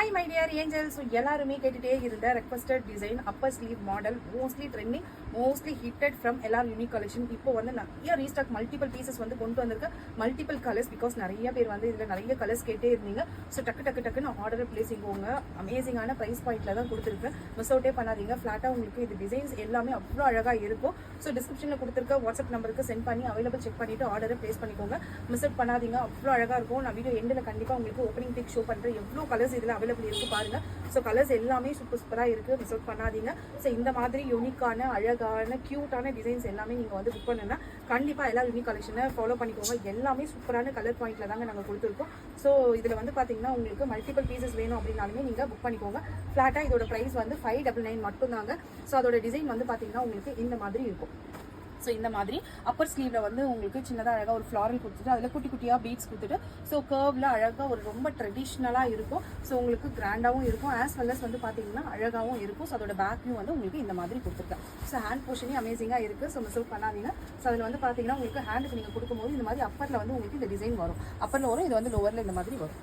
Hi my dear angels. So எல்லாருமே கேட்டுட்டே இருந்த requested design upper sleeve model mostly trending mostly hitted from LR unique collection. இப்போ வந்து நிறைய ரீஸ்டாக் மல்டிபிள் பீசஸ் வந்து கொண்டு வந்திருக்க மல்டிபிள் கலர்ஸ் பிகாஸ் நிறைய பேர் வந்து இதில் நிறைய கலர்ஸ் கேட்டே இருந்தீங்க. ஸோ டக்குன்னு ஆர்டர் பிளேஸிங்கோங்க அமேசிங்கான ப்ரைஸ் பாயிண்ட்ல தான் கொடுத்துருக்கேன். மிஸ் அவுட்டே பண்ணாதீங்க. ஃப்ளாட்டாக உங்களுக்கு இது டிசைன்ஸ் எல்லாமே அவ்வளோ அழகாக இருக்கும். ஸோ டிஸ்கிரிப்ஷனில் கொடுத்துருக்க வாட்ஸ்அப் நம்பருக்கு சென்ட் பண்ணி அவைலபிள் செக் பண்ணிட்டு ஆர்டரை பிளேஸ் பண்ணிக்கோங்க. மிஸ் அவுட் பண்ணாதீங்க. அவ்வளோ அழகாக இருக்கும். நான் வீடியோ எண்டில் கண்டிப்பாக உங்களுக்கு ஓப்பனிங் பிக் ஷோ பண்ணுறேன். எவ்வளோ கலர்ஸ் இதில் அவைலபிள் இருக்கு பாருங்க. ஸோ கலர்ஸ் எல்லாமே சூப்பராக இருக்கு. மிஸ் அவுட் பண்ணாதீங்க. ஸோ இந்த மாதிரி யூனிக்கான அழகான கியூட்டான டிசைன்ஸ் எல்லாமே நீங்கள் வந்து புக் பண்ணுன்னா கண்டிப்பாக எல்லா யூனிக் கலெக்ஷனை ஃபாலோ பண்ணிக்கோங்க. எல்லாமே சூப்பரான கலர் பாயிண்ட்ல தாங்க நாங்கள் கொடுத்துருக்கோம். ஸோ இதில் வந்து பார்த்தீங்கன்னா உங்களுக்கு மல்டிபிள் பீசஸ் வேணும் அப்படின்னாலுமே நீங்கள் புக் பண்ணிக்கோங்க. ஃப்ளாட்டாக இதோட ப்ரைஸ் வந்து 599 மட்டும் தாங்க. ஸோ அதோட டிசைன் வந்து பார்த்தீங்கன்னா உங்களுக்கு இந்த மாதிரி இருக்கும். ஸோ இந்த மாதிரி அப்பர் ஸ்லீவில் வந்து உங்களுக்கு சின்னதாக அழகாக ஒரு ஃப்ளாரல் கொடுத்துட்டு அதில் குட்டி குட்டியாக பீட்ஸ் கொடுத்துட்டு ஸோ கர்வில் அழகாக ஒரு ரொம்ப ட்ரெடிஷ்னலாக இருக்கும். ஸோ உங்களுக்கு கிராண்டாகவும் இருக்கும். ஆஸ் வெல் அஸ் வந்து பார்த்தீங்கன்னா அழகாகவும் இருக்கும். ஸோ அதோட பேக்கையும் வந்து உங்களுக்கு இந்த மாதிரி கொடுத்துருக்கேன். ஸோ ஹேண்ட் போர்ஷனே அமேசிங்காக இருக்குது. ஸோ மிஸ் அவுட் பண்ணாதீங்க. ஸோ அதில் வந்து பார்த்தீங்கன்னா உங்களுக்கு ஹேண்டுக்கு நீங்கள் கொடுக்கும்போது இந்த மாதிரி அப்பரில் வந்து உங்களுக்கு இந்த டிசைன் வரும். அப்பரில் வரும். இது வந்து லோவரில் இந்த மாதிரி வரும்.